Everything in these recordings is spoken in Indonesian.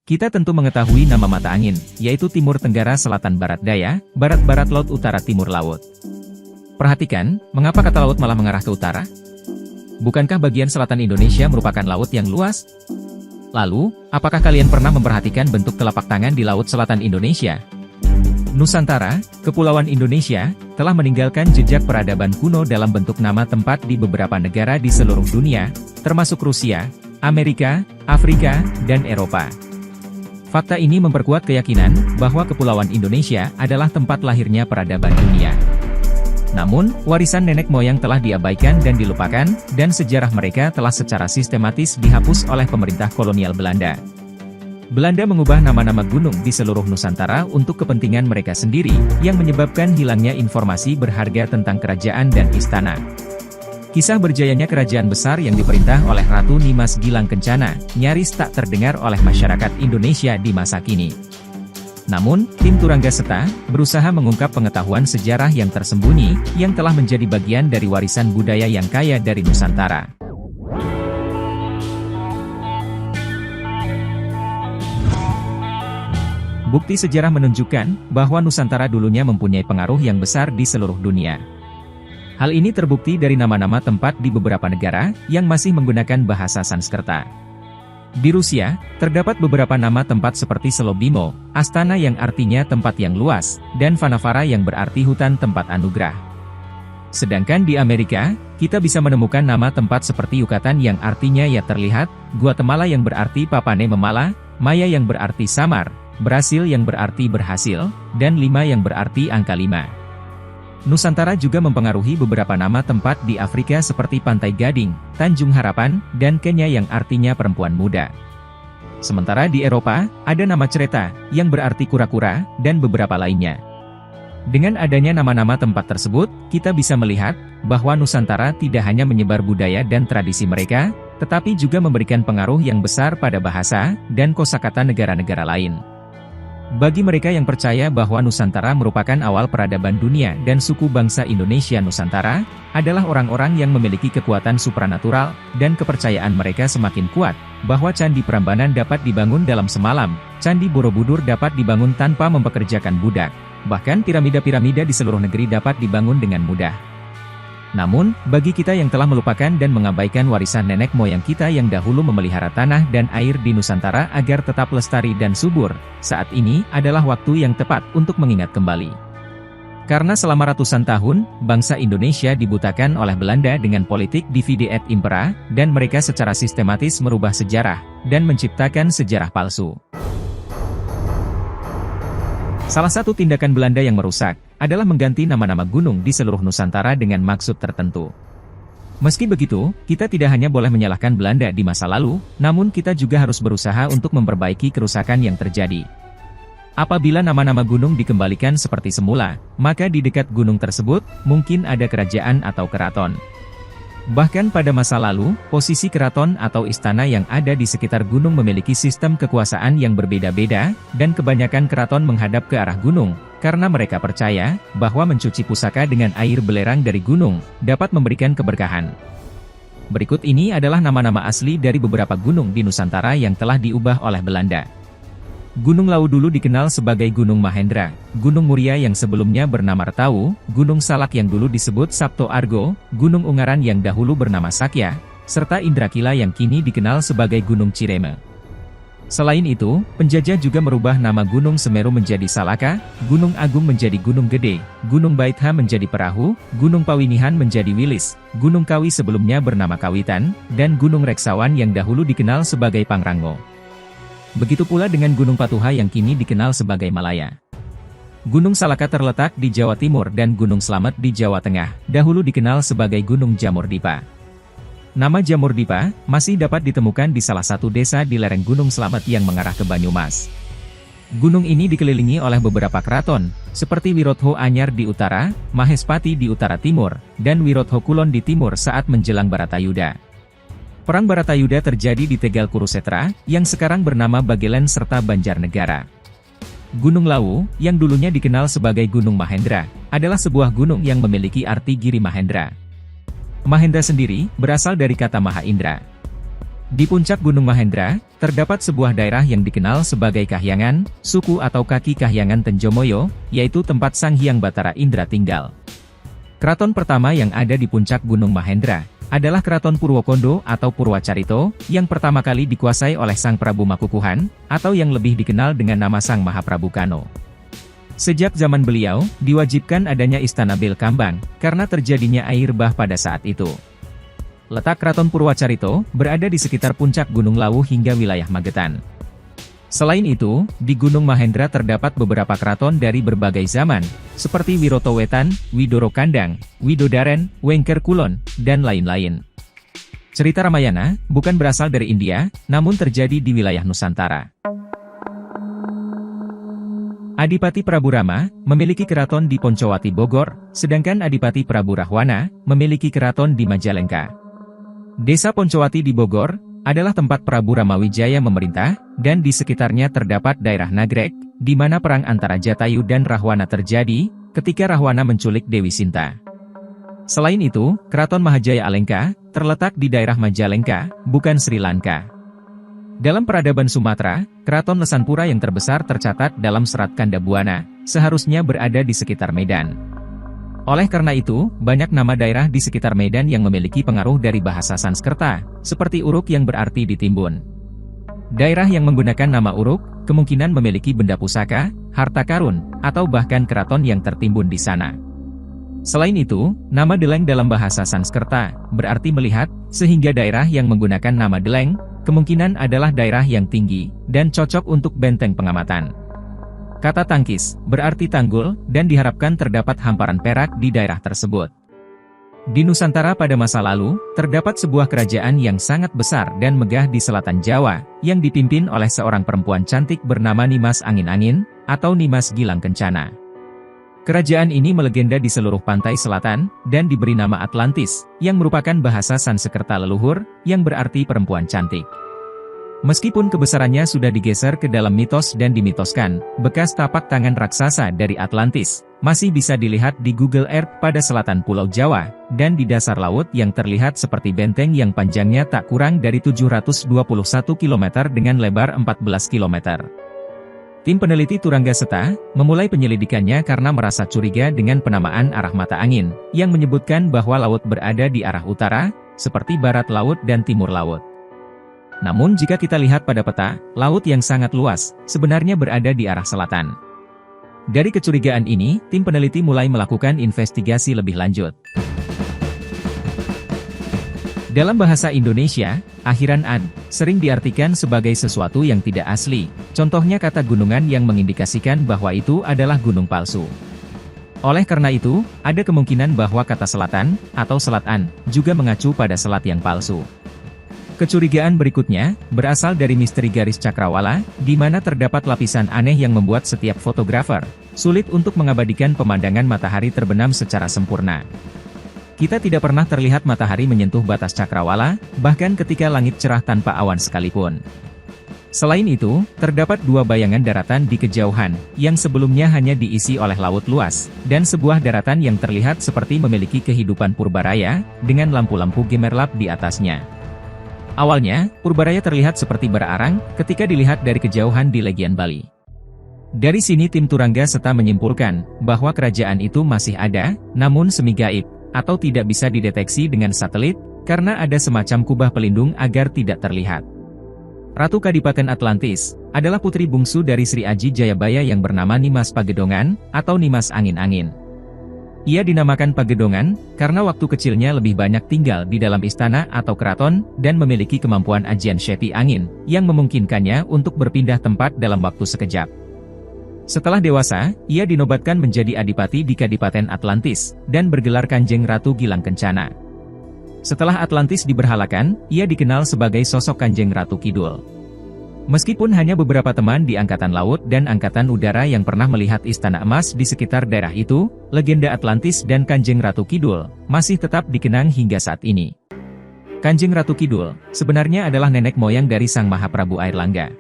Kita tentu mengetahui nama mata angin, yaitu Timur Tenggara Selatan Barat Daya, Barat-Barat Laut Utara Timur Laut. Perhatikan, mengapa kata laut malah mengarah ke utara? Bukankah bagian selatan Indonesia merupakan laut yang luas? Lalu, apakah kalian pernah memperhatikan bentuk telapak tangan di Laut Selatan Indonesia? Nusantara, Kepulauan Indonesia, telah meninggalkan jejak peradaban kuno dalam bentuk nama tempat di beberapa negara di seluruh dunia, termasuk Rusia, Amerika, Afrika, dan Eropa. Fakta ini memperkuat keyakinan bahwa Kepulauan Indonesia adalah tempat lahirnya peradaban dunia. Namun, warisan nenek moyang telah diabaikan dan dilupakan, dan sejarah mereka telah secara sistematis dihapus oleh pemerintah kolonial Belanda. Belanda mengubah nama-nama gunung di seluruh Nusantara untuk kepentingan mereka sendiri, yang menyebabkan hilangnya informasi berharga tentang kerajaan dan istana. Kisah berjayanya kerajaan besar yang diperintah oleh Ratu Nimas Gilang Kencana, nyaris tak terdengar oleh masyarakat Indonesia di masa kini. Namun, tim Turangga Seta, berusaha mengungkap pengetahuan sejarah yang tersembunyi, yang telah menjadi bagian dari warisan budaya yang kaya dari Nusantara. Bukti sejarah menunjukkan, bahwa Nusantara dulunya mempunyai pengaruh yang besar di seluruh dunia. Hal ini terbukti dari nama-nama tempat di beberapa negara, yang masih menggunakan bahasa Sanskerta. Di Rusia, terdapat beberapa nama tempat seperti Selobimo, Astana yang artinya tempat yang luas, dan Vanavara yang berarti hutan tempat anugerah. Sedangkan di Amerika, kita bisa menemukan nama tempat seperti Yucatan yang artinya ya terlihat, Guatemala yang berarti Papane Memala, Maya yang berarti samar, Brasil yang berarti berhasil, dan 5 yang berarti angka 5. Nusantara juga mempengaruhi beberapa nama tempat di Afrika seperti Pantai Gading, Tanjung Harapan, dan Kenya yang artinya perempuan muda. Sementara di Eropa, ada nama Creta, yang berarti kura-kura, dan beberapa lainnya. Dengan adanya nama-nama tempat tersebut, kita bisa melihat, bahwa Nusantara tidak hanya menyebar budaya dan tradisi mereka, tetapi juga memberikan pengaruh yang besar pada bahasa, dan kosakata negara-negara lain. Bagi mereka yang percaya bahwa Nusantara merupakan awal peradaban dunia dan suku bangsa Indonesia Nusantara, adalah orang-orang yang memiliki kekuatan supranatural, dan kepercayaan mereka semakin kuat, bahwa Candi Prambanan dapat dibangun dalam semalam, Candi Borobudur dapat dibangun tanpa mempekerjakan budak, bahkan piramida-piramida di seluruh negeri dapat dibangun dengan mudah. Namun, bagi kita yang telah melupakan dan mengabaikan warisan nenek moyang kita yang dahulu memelihara tanah dan air di Nusantara agar tetap lestari dan subur, saat ini adalah waktu yang tepat untuk mengingat kembali. Karena selama ratusan tahun, bangsa Indonesia dibutakan oleh Belanda dengan politik divide et impera, dan mereka secara sistematis merubah sejarah, dan menciptakan sejarah palsu. Salah satu tindakan Belanda yang merusak, adalah mengganti nama-nama gunung di seluruh Nusantara dengan maksud tertentu. Meski begitu, kita tidak hanya boleh menyalahkan Belanda di masa lalu, namun kita juga harus berusaha untuk memperbaiki kerusakan yang terjadi. Apabila nama-nama gunung dikembalikan seperti semula, maka di dekat gunung tersebut, mungkin ada kerajaan atau keraton. Bahkan pada masa lalu, posisi keraton atau istana yang ada di sekitar gunung memiliki sistem kekuasaan yang berbeda-beda, dan kebanyakan keraton menghadap ke arah gunung, karena mereka percaya, bahwa mencuci pusaka dengan air belerang dari gunung, dapat memberikan keberkahan. Berikut ini adalah nama-nama asli dari beberapa gunung di Nusantara yang telah diubah oleh Belanda. Gunung Lawu dulu dikenal sebagai Gunung Mahendra, Gunung Muria yang sebelumnya bernama Rtawu, Gunung Salak yang dulu disebut Sabto Argo, Gunung Ungaran yang dahulu bernama Sakya, serta Indrakila yang kini dikenal sebagai Gunung Cireme. Selain itu, penjajah juga merubah nama Gunung Semeru menjadi Salaka, Gunung Agung menjadi Gunung Gede, Gunung Baitha menjadi Perahu, Gunung Pawinihan menjadi Wilis, Gunung Kawi sebelumnya bernama Kawitan, dan Gunung Reksawan yang dahulu dikenal sebagai Pangrango. Begitu pula dengan Gunung Patuha yang kini dikenal sebagai Malaya. Gunung Salaka terletak di Jawa Timur dan Gunung Slamet di Jawa Tengah, dahulu dikenal sebagai Gunung Jamurdipa. Nama Jamurdipa masih dapat ditemukan di salah satu desa di lereng Gunung Slamet yang mengarah ke Banyumas. Gunung ini dikelilingi oleh beberapa keraton, seperti Wirodho Anyar di utara, Mahespati di utara timur, dan Wirodho Kulon di timur saat menjelang Baratayuda. Perang Baratayuda terjadi di Tegal Kurusetra, yang sekarang bernama Bagelen serta Banjarnegara. Gunung Lawu, yang dulunya dikenal sebagai Gunung Mahendra, adalah sebuah gunung yang memiliki arti Giri Mahendra. Mahendra sendiri, berasal dari kata Maha Indra. Di puncak Gunung Mahendra, terdapat sebuah daerah yang dikenal sebagai Kahyangan, suku atau kaki Kahyangan Tenjomoyo, yaitu tempat Sang Hyang Batara Indra tinggal. Keraton pertama yang ada di puncak Gunung Mahendra adalah Keraton Purwokondo atau Purwacarito, yang pertama kali dikuasai oleh Sang Prabu Makukuhan, atau yang lebih dikenal dengan nama Sang Mahaprabu Kano. Sejak zaman beliau, diwajibkan adanya Istana Bel Kambang, karena terjadinya air bah pada saat itu. Letak Keraton Purwacarito berada di sekitar puncak Gunung Lawu hingga wilayah Magetan. Selain itu, di Gunung Mahendra terdapat beberapa keraton dari berbagai zaman, seperti Wiroto Wetan, Widoro Kandang, Widodaren, Wengker Kulon, dan lain-lain. Cerita Ramayana bukan berasal dari India, namun terjadi di wilayah Nusantara. Adipati Prabu Rama memiliki keraton di Poncowati Bogor, sedangkan Adipati Prabu Rahwana memiliki keraton di Majalengka. Desa Poncowati di Bogor adalah tempat Prabu Ramawijaya memerintah, dan di sekitarnya terdapat daerah Nagrek, di mana perang antara Jatayu dan Rahwana terjadi, ketika Rahwana menculik Dewi Sinta. Selain itu, Keraton Mahajaya Alengka terletak di daerah Majalengka, bukan Sri Lanka. Dalam peradaban Sumatera, Keraton Lesanpura yang terbesar tercatat dalam Serat Kandabuana, seharusnya berada di sekitar Medan. Oleh karena itu, banyak nama daerah di sekitar Medan yang memiliki pengaruh dari bahasa Sanskerta, seperti Uruk yang berarti ditimbun. Daerah yang menggunakan nama Uruk, kemungkinan memiliki benda pusaka, harta karun, atau bahkan keraton yang tertimbun di sana. Selain itu, nama Deleng dalam bahasa Sanskerta, berarti melihat, sehingga daerah yang menggunakan nama Deleng, kemungkinan adalah daerah yang tinggi, dan cocok untuk benteng pengamatan. Kata tangkis, berarti tanggul, dan diharapkan terdapat hamparan perak di daerah tersebut. Di Nusantara pada masa lalu, terdapat sebuah kerajaan yang sangat besar dan megah di selatan Jawa, yang dipimpin oleh seorang perempuan cantik bernama Nimas Angin-Angin, atau Nimas Gilang Kencana. Kerajaan ini melegenda di seluruh pantai selatan, dan diberi nama Atlantis, yang merupakan bahasa Sanskerta leluhur, yang berarti perempuan cantik. Meskipun kebesarannya sudah digeser ke dalam mitos dan dimitoskan, bekas tapak tangan raksasa dari Atlantis masih bisa dilihat di Google Earth pada selatan Pulau Jawa, dan di dasar laut yang terlihat seperti benteng yang panjangnya tak kurang dari 721 km dengan lebar 14 km. Tim peneliti Turangga Seta memulai penyelidikannya karena merasa curiga dengan penamaan arah mata angin, yang menyebutkan bahwa laut berada di arah utara, seperti barat laut dan timur laut. Namun jika kita lihat pada peta, laut yang sangat luas, sebenarnya berada di arah selatan. Dari kecurigaan ini, tim peneliti mulai melakukan investigasi lebih lanjut. Dalam bahasa Indonesia, akhiran "an" sering diartikan sebagai sesuatu yang tidak asli, contohnya kata gunungan yang mengindikasikan bahwa itu adalah gunung palsu. Oleh karena itu, ada kemungkinan bahwa kata selatan, atau selatan, juga mengacu pada selat yang palsu. Kecurigaan berikutnya, berasal dari misteri garis cakrawala, di mana terdapat lapisan aneh yang membuat setiap fotografer sulit untuk mengabadikan pemandangan matahari terbenam secara sempurna. Kita tidak pernah terlihat matahari menyentuh batas cakrawala, bahkan ketika langit cerah tanpa awan sekalipun. Selain itu, terdapat dua bayangan daratan di kejauhan, yang sebelumnya hanya diisi oleh laut luas, dan sebuah daratan yang terlihat seperti memiliki kehidupan purbaraya, dengan lampu-lampu gemerlap di atasnya. Awalnya, Purbaraya terlihat seperti berarang ketika dilihat dari kejauhan di Legian Bali. Dari sini tim Turangga Seta menyimpulkan bahwa kerajaan itu masih ada, namun semi gaib, atau tidak bisa dideteksi dengan satelit, karena ada semacam kubah pelindung agar tidak terlihat. Ratu Kadipaten Atlantis adalah putri bungsu dari Sri Aji Jayabaya yang bernama Nimas Pagedongan, atau Nimas Angin-Angin. Ia dinamakan Pagedongan, karena waktu kecilnya lebih banyak tinggal di dalam istana atau keraton, dan memiliki kemampuan ajian syeti angin, yang memungkinkannya untuk berpindah tempat dalam waktu sekejap. Setelah dewasa, ia dinobatkan menjadi adipati di Kadipaten Atlantis, dan bergelar Kanjeng Ratu Gilang Kencana. Setelah Atlantis diberhalakan, ia dikenal sebagai sosok Kanjeng Ratu Kidul. Meskipun hanya beberapa teman di Angkatan Laut dan Angkatan Udara yang pernah melihat istana emas di sekitar daerah itu, legenda Atlantis dan Kanjeng Ratu Kidul masih tetap dikenang hingga saat ini. Kanjeng Ratu Kidul sebenarnya adalah nenek moyang dari Sang Mahaprabu Airlangga.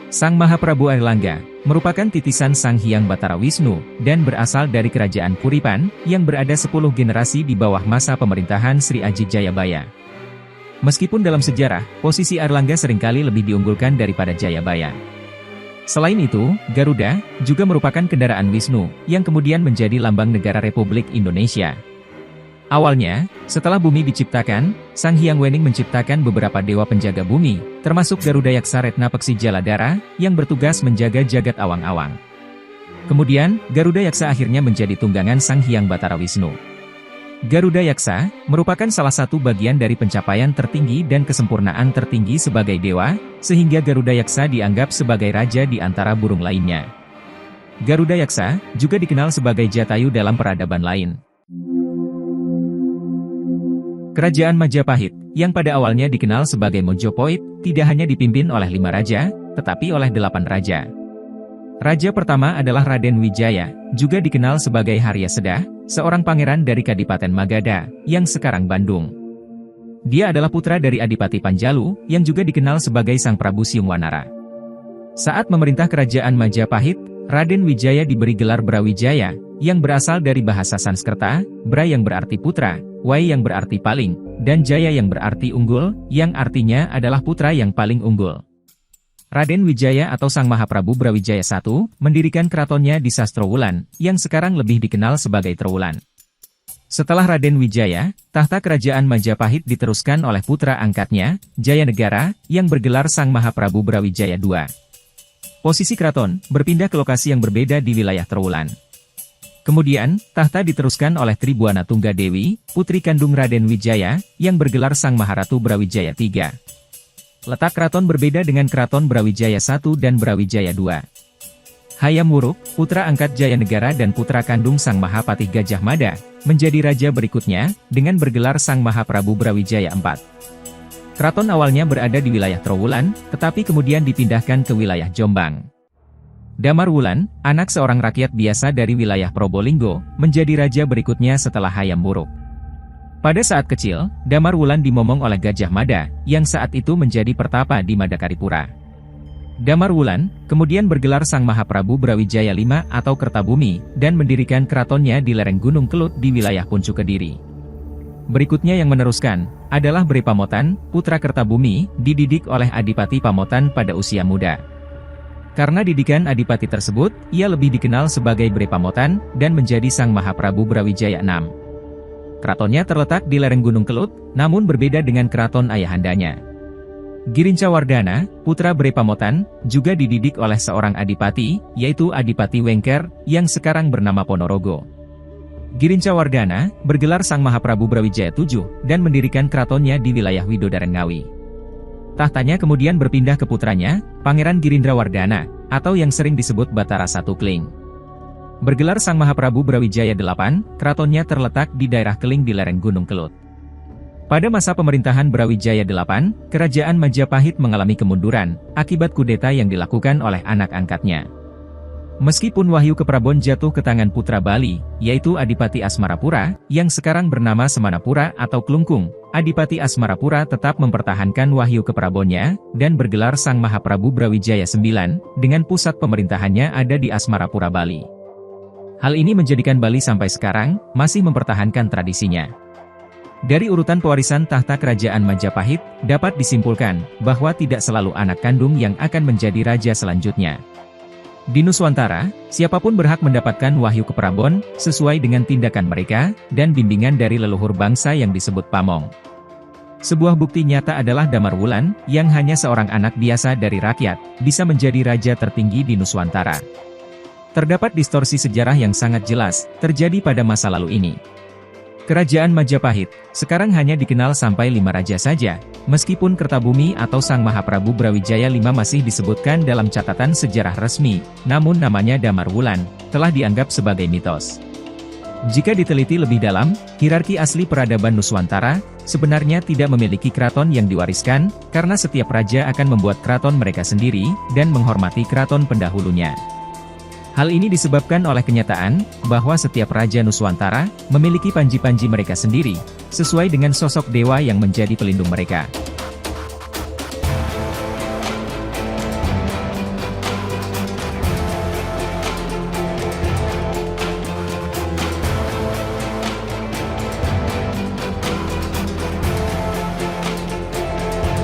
Sang Mahaprabu Airlangga merupakan titisan Sang Hyang Batara Wisnu dan berasal dari Kerajaan Kuripan yang berada 10 generasi di bawah masa pemerintahan Sri Aji Jayabaya. Meskipun dalam sejarah, posisi Airlangga seringkali lebih diunggulkan daripada Jayabaya. Selain itu, Garuda juga merupakan kendaraan Wisnu, yang kemudian menjadi lambang negara Republik Indonesia. Awalnya, setelah bumi diciptakan, Sang Hyang Wening menciptakan beberapa dewa penjaga bumi, termasuk Garuda Yaksa Retna Peksi Jaladara, yang bertugas menjaga jagat awang-awang. Kemudian, Garuda Yaksa akhirnya menjadi tunggangan Sang Hyang Batara Wisnu. Garuda Yaksa merupakan salah satu bagian dari pencapaian tertinggi dan kesempurnaan tertinggi sebagai dewa, sehingga Garuda Yaksa dianggap sebagai raja di antara burung lainnya. Garuda Yaksa juga dikenal sebagai Jatayu dalam peradaban lain. Kerajaan Majapahit, yang pada awalnya dikenal sebagai Mojopahit, tidak hanya dipimpin oleh 5 raja, tetapi oleh 8 raja. Raja pertama adalah Raden Wijaya, juga dikenal sebagai Harya Sedah, seorang pangeran dari Kadipaten Magadha, yang sekarang Bandung. Dia adalah putra dari Adipati Panjalu, yang juga dikenal sebagai Sang Prabu Siungwanara. Saat memerintah kerajaan Majapahit, Raden Wijaya diberi gelar Brawijaya, yang berasal dari bahasa Sanskerta, Bra yang berarti putra, Wai yang berarti paling, dan Jaya yang berarti unggul, yang artinya adalah putra yang paling unggul. Raden Wijaya atau Sang Mahaprabu Brawijaya I mendirikan keratonnya di Sastrowulan, yang sekarang lebih dikenal sebagai Trowulan. Setelah Raden Wijaya, tahta kerajaan Majapahit diteruskan oleh putra angkatnya, Jayanegara, yang bergelar Sang Mahaprabu Brawijaya II. Posisi keraton berpindah ke lokasi yang berbeda di wilayah Trowulan. Kemudian, tahta diteruskan oleh Tribuana Tunggadewi, putri kandung Raden Wijaya, yang bergelar Sang Maharatu Brawijaya III. Letak keraton berbeda dengan keraton Brawijaya I dan Brawijaya II. Hayam Wuruk, putra angkat Jayanegara dan putra kandung Sang Mahapatih Gajah Mada, menjadi raja berikutnya, dengan bergelar Sang Mahaprabu Brawijaya IV. Keraton awalnya berada di wilayah Trowulan, tetapi kemudian dipindahkan ke wilayah Jombang. Damar Wulan, anak seorang rakyat biasa dari wilayah Probolinggo, menjadi raja berikutnya setelah Hayam Wuruk. Pada saat kecil, Damar Wulan dimomong oleh Gajah Mada, yang saat itu menjadi pertapa di Madakaripura. Damar Wulan kemudian bergelar Sang Mahaprabu Brawijaya V atau Kertabumi, dan mendirikan keratonnya di lereng Gunung Kelut di wilayah Puncu Kediri. Berikutnya yang meneruskan adalah Bre Pamotan, putra Kertabumi, dididik oleh Adipati Pamotan pada usia muda. Karena didikan Adipati tersebut, ia lebih dikenal sebagai Bre Pamotan, dan menjadi Sang Mahaprabu Brawijaya VI. Keratonnya terletak di lereng Gunung Kelut, namun berbeda dengan keraton ayahandanya. Girincawardhana, putra Bre Pamotan, juga dididik oleh seorang adipati, yaitu Adipati Wengker, yang sekarang bernama Ponorogo. Girincawardhana bergelar Sang Mahaprabu Brawijaya VII, dan mendirikan keratonnya di wilayah Widodaren Ngawi. Tahtanya kemudian berpindah ke putranya, Pangeran Girindrawardhana, atau yang sering disebut Batara I Kling. Bergelar Sang Mahaprabu Brawijaya VIII, keratonnya terletak di daerah Keling di lereng Gunung Kelut. Pada masa pemerintahan Brawijaya VIII, kerajaan Majapahit mengalami kemunduran, akibat kudeta yang dilakukan oleh anak angkatnya. Meskipun Wahyu Keprabon jatuh ke tangan putra Bali, yaitu Adipati Asmarapura, yang sekarang bernama Semanapura atau Klungkung, Adipati Asmarapura tetap mempertahankan Wahyu Keprabonnya, dan bergelar Sang Mahaprabu Brawijaya IX, dengan pusat pemerintahannya ada di Asmarapura, Bali. Hal ini menjadikan Bali sampai sekarang, masih mempertahankan tradisinya. Dari urutan pewarisan tahta kerajaan Majapahit, dapat disimpulkan, bahwa tidak selalu anak kandung yang akan menjadi raja selanjutnya. Di Nuswantara, siapapun berhak mendapatkan Wahyu Keprabon, sesuai dengan tindakan mereka, dan bimbingan dari leluhur bangsa yang disebut Pamong. Sebuah bukti nyata adalah Damar Wulan, yang hanya seorang anak biasa dari rakyat, bisa menjadi raja tertinggi di Nuswantara. Terdapat distorsi sejarah yang sangat jelas, terjadi pada masa lalu ini. Kerajaan Majapahit, sekarang hanya dikenal sampai 5 raja saja, meskipun Kertabumi atau Sang Mahaprabu Brawijaya V masih disebutkan dalam catatan sejarah resmi, namun namanya Damar Wulan, telah dianggap sebagai mitos. Jika diteliti lebih dalam, hierarki asli peradaban Nuswantara, sebenarnya tidak memiliki keraton yang diwariskan, karena setiap raja akan membuat keraton mereka sendiri, dan menghormati keraton pendahulunya. Hal ini disebabkan oleh kenyataan, bahwa setiap raja Nuswantara, memiliki panji-panji mereka sendiri, sesuai dengan sosok dewa yang menjadi pelindung mereka.